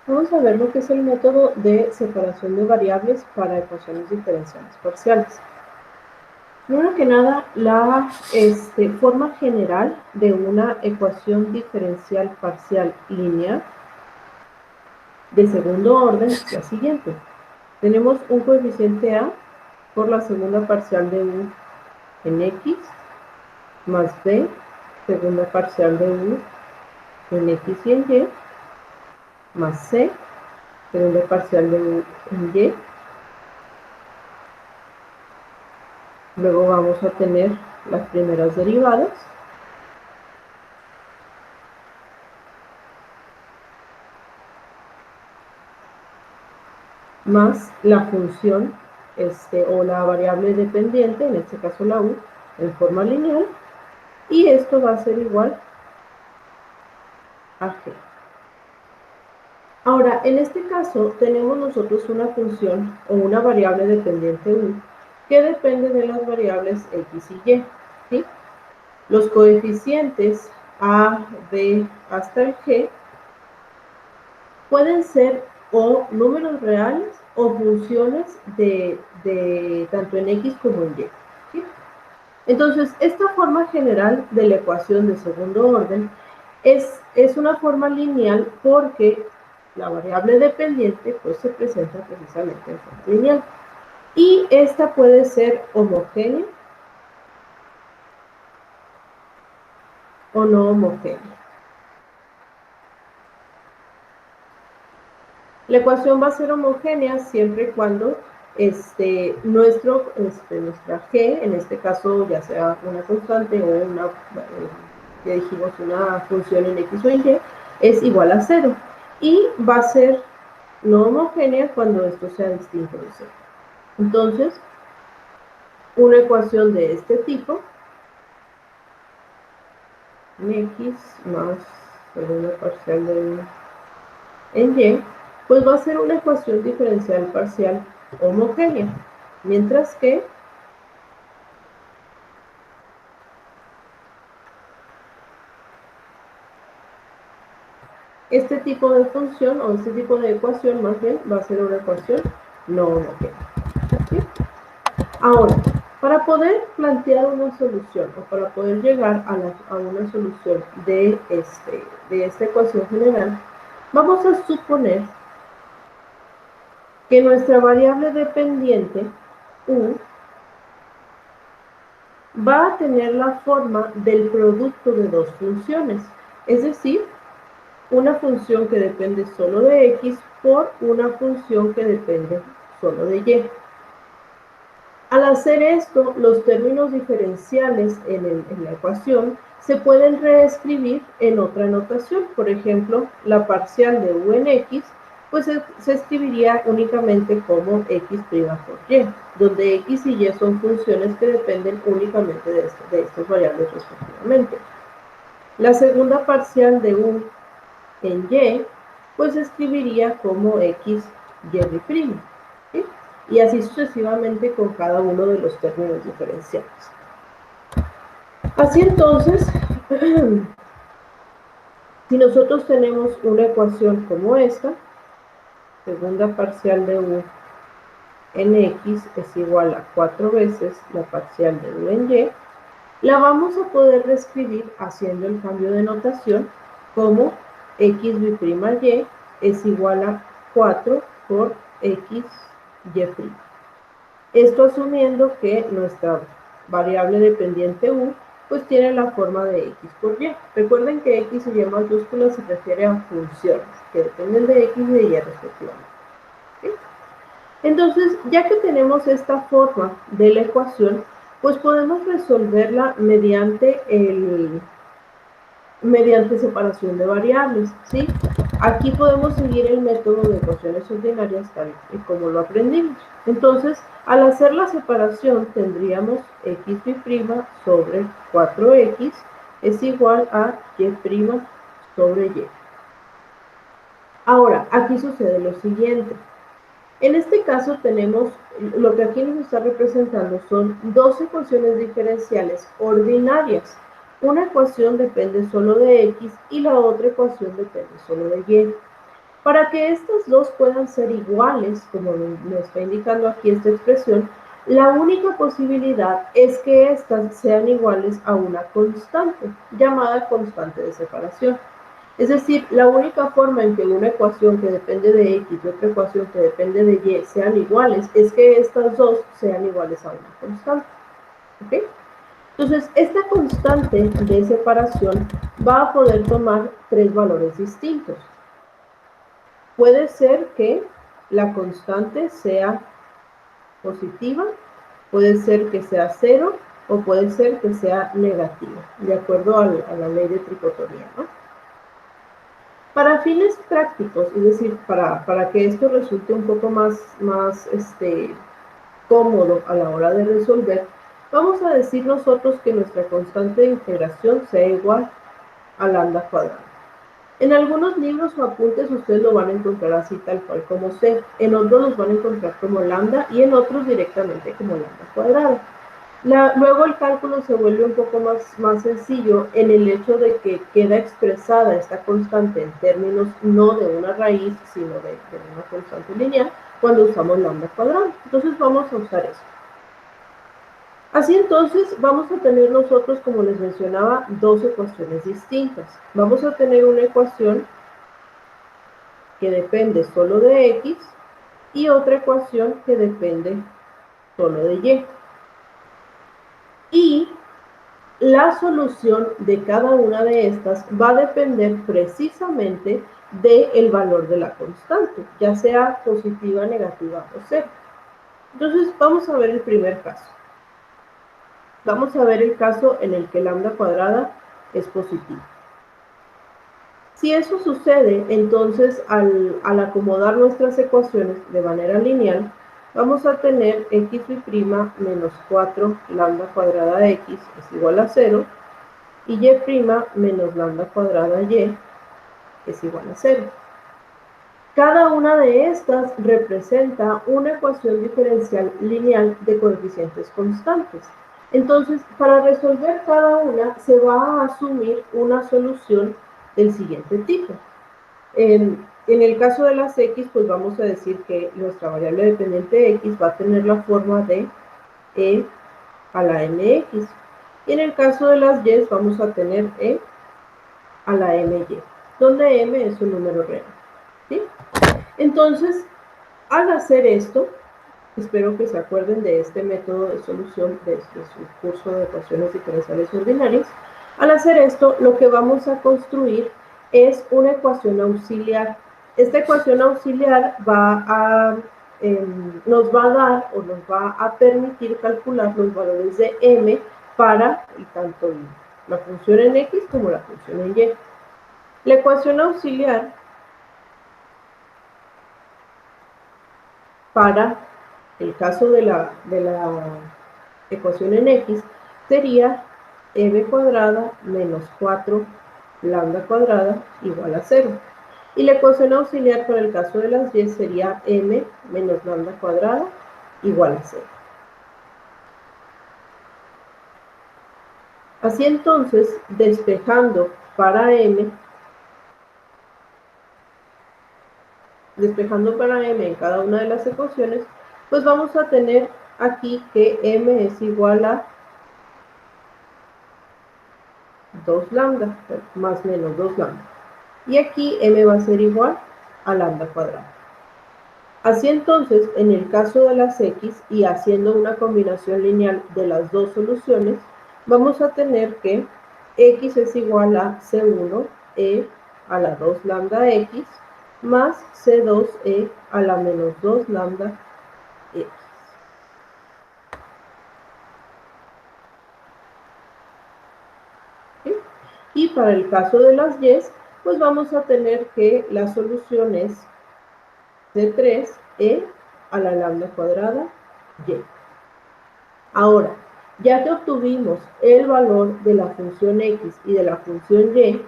Vamos a ver lo que es el método de separación de variables para ecuaciones diferenciales parciales. Primero que nada, la forma general de una ecuación diferencial parcial lineal de segundo orden es la siguiente. Tenemos un coeficiente a por la segunda parcial de u en x más b, segunda parcial de u en x y en y, más c, segunda parcial de u en y. Luego vamos a tener las primeras derivadas. Más la función o la variable dependiente, en este caso la u, en forma lineal. Y esto va a ser igual a g. Ahora, en este caso, tenemos nosotros una función o una variable dependiente u que depende de las variables x y y, ¿sí? Los coeficientes a, b, hasta el g pueden ser o números reales o funciones de tanto en x como en y, ¿sí? Entonces, esta forma general de la ecuación de segundo orden es una forma lineal porque la variable dependiente pues se presenta precisamente en forma lineal. Y esta puede ser homogénea o no homogénea. La ecuación va a ser homogénea siempre y cuando nuestra g, en este caso ya sea una constante o una, ya dijimos, una función en x o en y, es igual a 0. Y va a ser no homogénea cuando esto sea distinto de 0. Entonces, una ecuación de este tipo, x más segunda parcial de en y, pues va a ser una ecuación diferencial parcial homogénea, mientras que este tipo de función o este tipo de ecuación más bien va a ser una ecuación no homogénea, ¿sí? Ahora, para poder plantear una solución o para poder llegar a una solución de esta ecuación general, vamos a suponer que nuestra variable dependiente u va a tener la forma del producto de dos funciones, es decir, una función que depende solo de x por una función que depende solo de y. Al hacer esto, los términos diferenciales en la ecuación se pueden reescribir en otra notación. Por ejemplo, la parcial de u en x pues se escribiría únicamente como x' por y, donde x y y son funciones que dependen únicamente de estas variables respectivamente. La segunda parcial de u en y, pues se escribiría como x y', ¿sí? Y así sucesivamente con cada uno de los términos diferenciales. Así entonces, si nosotros tenemos una ecuación como esta, segunda parcial de u en x es igual a 4 veces la parcial de u en y, la vamos a poder reescribir haciendo el cambio de notación como x y' es igual a 4 por x y'. Esto asumiendo que nuestra variable dependiente u pues tiene la forma de x por y. Recuerden que x y y mayúscula se refiere a funciones que dependen de x y de y respectivamente, ¿sí? Entonces, ya que tenemos esta forma de la ecuación, pues podemos resolverla mediante separación de variables, ¿sí? Aquí podemos seguir el método de ecuaciones ordinarias tal y como lo aprendimos. Entonces, al hacer la separación, tendríamos x' sobre 4x es igual a y' sobre y. Ahora, aquí sucede lo siguiente. En este caso tenemos, lo que aquí nos está representando son dos ecuaciones diferenciales ordinarias. Una ecuación depende solo de x y la otra ecuación depende solo de y. Para que estas dos puedan ser iguales, como nos está indicando aquí esta expresión, la única posibilidad es que estas sean iguales a una constante, llamada constante de separación. Es decir, la única forma en que una ecuación que depende de x y otra ecuación que depende de y sean iguales es que estas dos sean iguales a una constante. ¿Ok? Entonces, esta constante de separación va a poder tomar tres valores distintos. Puede ser que la constante sea positiva, puede ser que sea cero o puede ser que sea negativa, de acuerdo a la ley de tricotomía, ¿no? Para fines prácticos, es decir, para que esto resulte un poco más cómodo a la hora de resolver, vamos a decir nosotros que nuestra constante de integración sea igual a lambda cuadrada. En algunos libros o apuntes ustedes lo van a encontrar así tal cual como C, en otros los van a encontrar como lambda y en otros directamente como lambda cuadrada. Luego el cálculo se vuelve un poco más sencillo en el hecho de que queda expresada esta constante en términos no de una raíz, sino de una constante lineal cuando usamos lambda cuadrada. Entonces vamos a usar eso. Así entonces vamos a tener nosotros, como les mencionaba, dos ecuaciones distintas. Vamos a tener una ecuación que depende solo de x y otra ecuación que depende solo de y. Y la solución de cada una de estas va a depender precisamente del valor de la constante, ya sea positiva, negativa o cero. Entonces vamos a ver el primer caso. Vamos a ver el caso en el que lambda cuadrada es positivo. Si eso sucede, entonces al acomodar nuestras ecuaciones de manera lineal, vamos a tener x' menos 4 lambda cuadrada de x es igual a 0 y y' menos lambda cuadrada y es igual a 0. Cada una de estas representa una ecuación diferencial lineal de coeficientes constantes. Entonces, para resolver cada una, se va a asumir una solución del siguiente tipo. En el caso de las x, pues vamos a decir que nuestra variable dependiente x va a tener la forma de e a la mx. Y en el caso de las y, vamos a tener e a la my, donde m es un número real. ¿Sí? Entonces, al hacer esto, espero que se acuerden de este método de solución de su curso de ecuaciones diferenciales ordinarias. Al hacer esto, lo que vamos a construir es una ecuación auxiliar. Esta ecuación auxiliar nos va a dar o nos va a permitir calcular los valores de m para tanto la función en x como la función en y. La ecuación auxiliar para el caso de la ecuación en x sería m cuadrada menos 4 lambda cuadrada igual a 0. Y la ecuación auxiliar para el caso de las y sería m menos lambda cuadrada igual a 0. Así entonces, despejando para m en cada una de las ecuaciones, pues vamos a tener aquí que m es igual a 2 lambda, más menos 2 lambda. Y aquí m va a ser igual a lambda cuadrada. Así entonces, en el caso de las x y haciendo una combinación lineal de las dos soluciones, vamos a tener que x es igual a c1 e a la 2 lambda x más c2 e a la menos 2 lambda x. ¿Sí? Y para el caso de las y, pues vamos a tener que la solución es c3 e a la lambda cuadrada y. Ahora, ya que obtuvimos el valor de la función x y de la función y,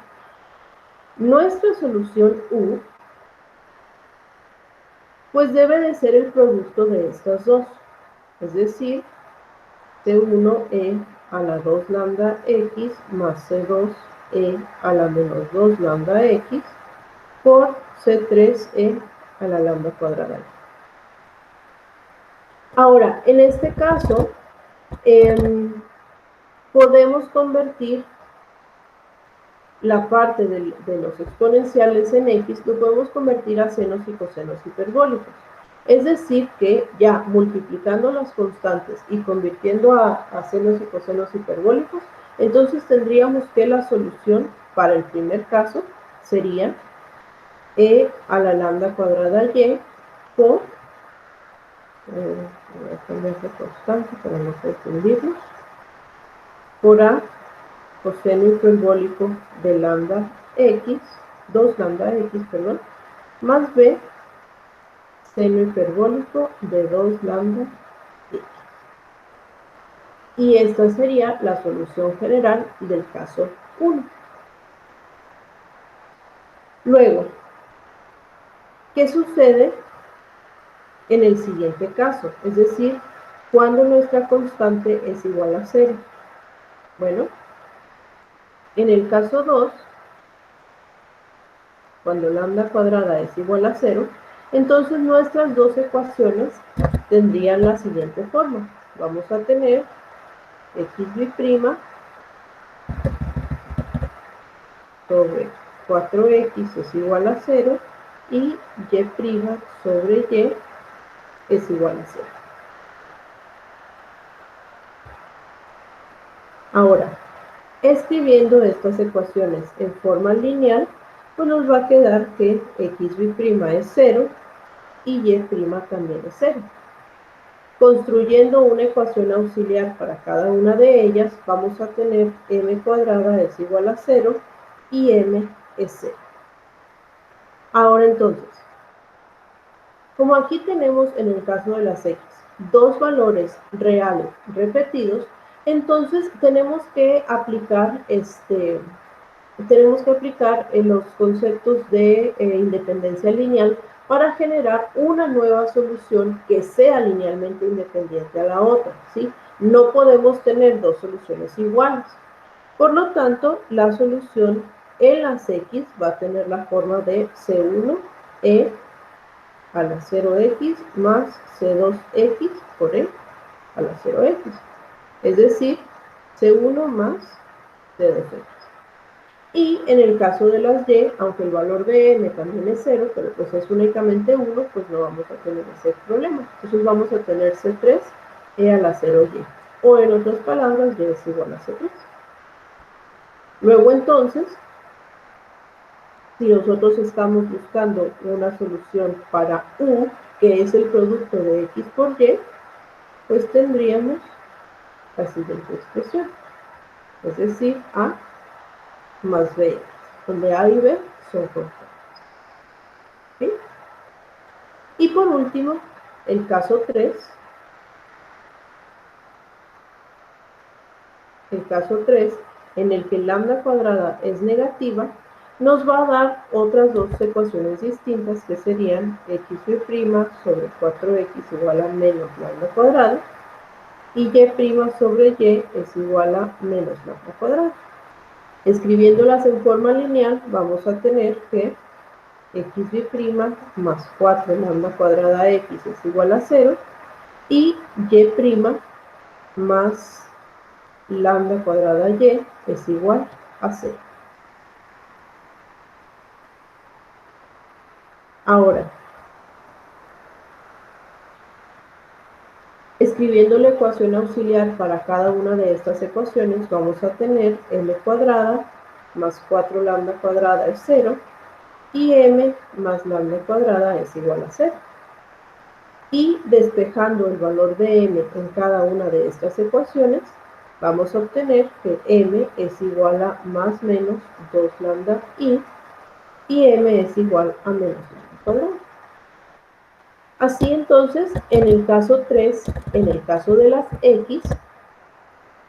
nuestra solución u pues debe de ser el producto de estas dos, es decir, c1e a la 2 lambda x más c2e a la menos 2 lambda x por C3e a la lambda cuadrada. Ahora, en este caso, podemos convertir la parte de los exponenciales en x, lo podemos convertir a senos y cosenos hiperbólicos. Es decir, que ya multiplicando las constantes y convirtiendo a senos y cosenos hiperbólicos, entonces tendríamos que la solución para el primer caso sería e a la lambda cuadrada y por, voy a cambiar de constante para no confundirnos, por a coseno hiperbólico de lambda x, 2 lambda x, perdón, más b seno hiperbólico de 2 lambda x. Y esta sería la solución general del caso 1. Luego, ¿qué sucede en el siguiente caso? Es decir, cuando nuestra constante es igual a 0. Bueno, en el caso 2, cuando lambda cuadrada es igual a 0, entonces nuestras dos ecuaciones tendrían la siguiente forma. Vamos a tener xy' sobre 4x es igual a 0 y y' sobre y es igual a 0. Ahora, escribiendo estas ecuaciones en forma lineal, pues nos va a quedar que xy' es 0 y y' también es 0. Construyendo una ecuación auxiliar para cada una de ellas, vamos a tener m cuadrada es igual a 0 y m es 0. Ahora entonces, como aquí tenemos en el caso de las x dos valores reales repetidos, entonces tenemos que aplicar los conceptos de independencia lineal para generar una nueva solución que sea linealmente independiente a la otra, ¿sí? No podemos tener dos soluciones iguales. Por lo tanto, la solución en las x va a tener la forma de C1e a la 0x más C2x por e a la 0x. Es decir, C1 más C2x. Y en el caso de las y, aunque el valor de m también es 0, pero pues es únicamente 1, pues no vamos a tener ese problema. Entonces vamos a tener C3e a la 0y. O en otras palabras, y es igual a C3. Luego entonces, si nosotros estamos buscando una solución para u, que es el producto de x por y, pues tendríamos la siguiente expresión. Es decir, a más b, donde a y b son constantes. ¿Sí? Y por último, el caso 3. El caso 3, en el que lambda cuadrada es negativa, nos va a dar otras dos ecuaciones distintas que serían xy' sobre 4x igual a menos lambda cuadrada y y' sobre y es igual a menos lambda cuadrada. Escribiéndolas en forma lineal, vamos a tener que xy' más 4 lambda cuadrada x es igual a 0 y y' más lambda cuadrada y es igual a 0. Ahora, escribiendo la ecuación auxiliar para cada una de estas ecuaciones, vamos a tener m cuadrada más 4 lambda cuadrada es 0 y m más lambda cuadrada es igual a 0. Y despejando el valor de m en cada una de estas ecuaciones, vamos a obtener que m es igual a más menos 2 lambda y m es igual a menos lambda cuadrada. Así entonces, en el caso 3, en el caso de las x,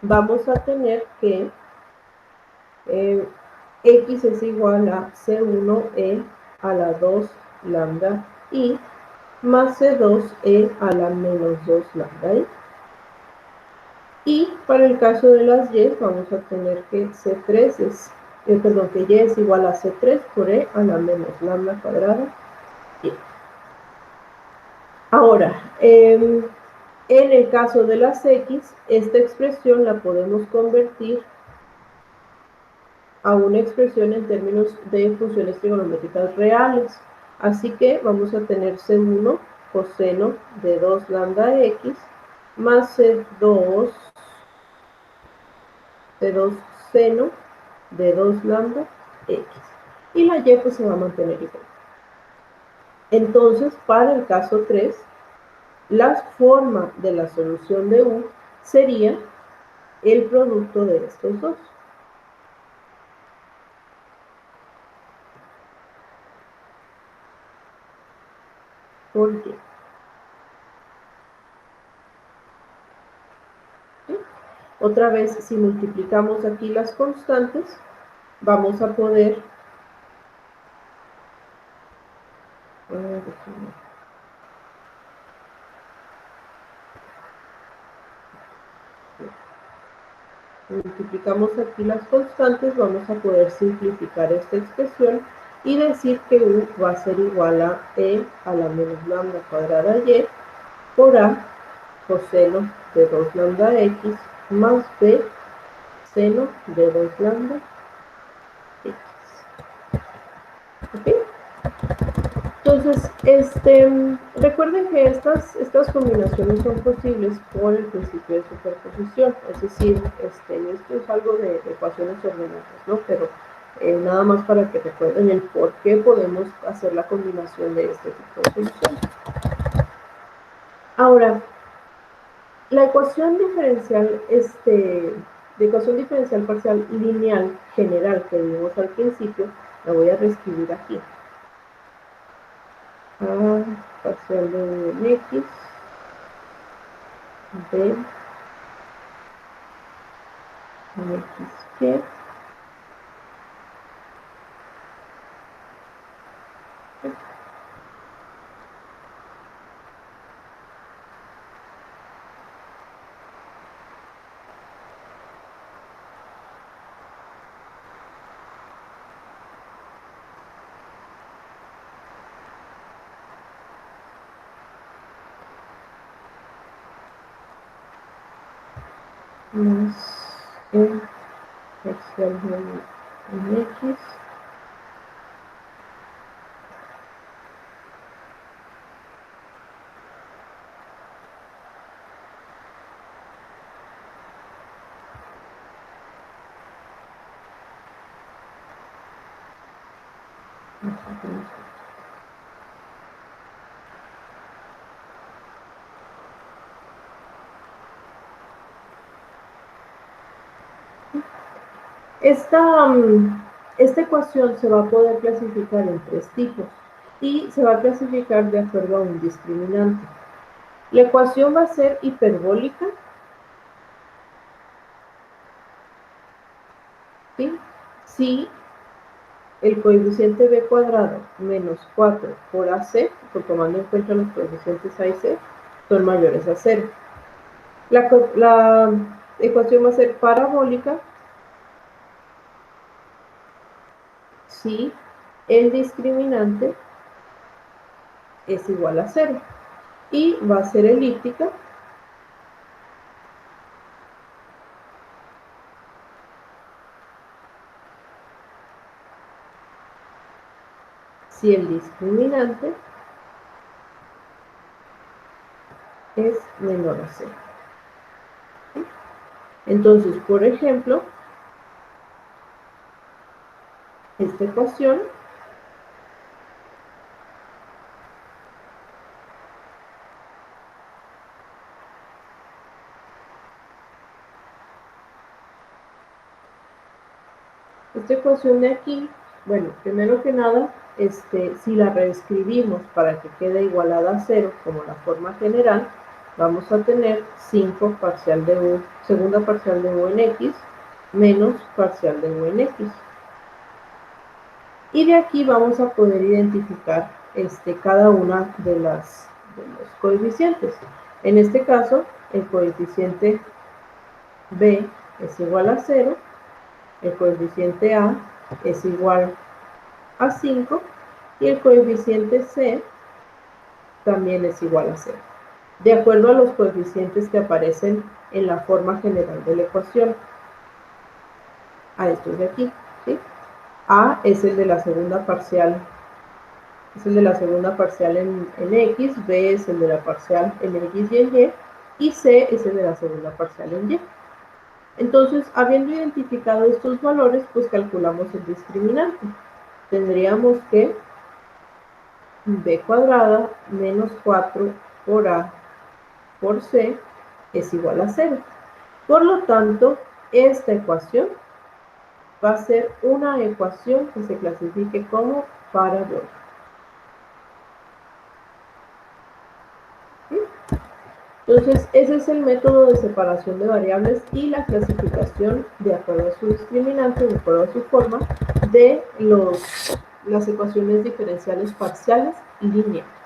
vamos a tener que x es igual a C1e a la 2 lambda y más C2e a la menos 2 lambda y. Y para el caso de las y, vamos a tener que C3 es perdón, que y es igual a C3 por E a la menos lambda cuadrada y. Ahora, en el caso de las X, esta expresión la podemos convertir a una expresión en términos de funciones trigonométricas reales. Así que vamos a tener C1 coseno de 2 lambda X más C2 seno de 2 lambda X. Y la Y pues se va a mantener igual. Entonces, para el caso 3, la forma de la solución de U sería el producto de estos dos. ¿Por qué? ¿Sí? Otra vez, si multiplicamos aquí las constantes, vamos a poder multiplicamos aquí las constantes, vamos a poder simplificar esta expresión y decir que U va a ser igual a E a la menos lambda cuadrada Y por A coseno de 2 lambda X más B seno de 2 lambda X. ¿Ok? Entonces, recuerden que estas combinaciones son posibles por el principio de superposición, es decir, esto es algo de ecuaciones ordenadas, ¿no? Pero nada más para que recuerden el por qué podemos hacer la combinación de este tipo de soluciones. Ahora, la ecuación diferencial, de ecuación diferencial parcial lineal general que vimos al principio, la voy a reescribir aquí. A parcial de en X, B en X, Y, más E parcial de en X, esta ecuación se va a poder clasificar en 3 tipos y se va a clasificar de acuerdo a un discriminante. La ecuación va a ser hiperbólica, ¿sí? Si el coeficiente b cuadrado menos 4 por AC, por tomando en cuenta los coeficientes A y C, son mayores a 0. La ecuación va a ser parabólica si el discriminante es igual a 0. Y va a ser elíptica si el discriminante es menor a 0. ¿Sí? Entonces, por ejemplo, esta ecuación de aquí, bueno, primero que nada, si la reescribimos para que quede igualada a 0 como la forma general, vamos a tener 5 parcial de U, segunda parcial de U en X, menos parcial de U en X. Y de aquí vamos a poder identificar cada una de los coeficientes. En este caso, el coeficiente B es igual a 0, el coeficiente A es igual a 5 y el coeficiente C también es igual a 0, de acuerdo a los coeficientes que aparecen en la forma general de la ecuación. A estos de aquí, ¿sí? A es el de la segunda parcial, en X, B es el de la parcial en X y en Y, y C es el de la segunda parcial en Y. Entonces, habiendo identificado estos valores, pues calculamos el discriminante. Tendríamos que B cuadrada menos 4 por A por C es igual a 0. Por lo tanto, esta ecuación va a ser una ecuación que se clasifique como parabólica. ¿Sí? Entonces, ese es el método de separación de variables y la clasificación de acuerdo a su discriminante, de acuerdo a su forma, de las ecuaciones diferenciales parciales lineales.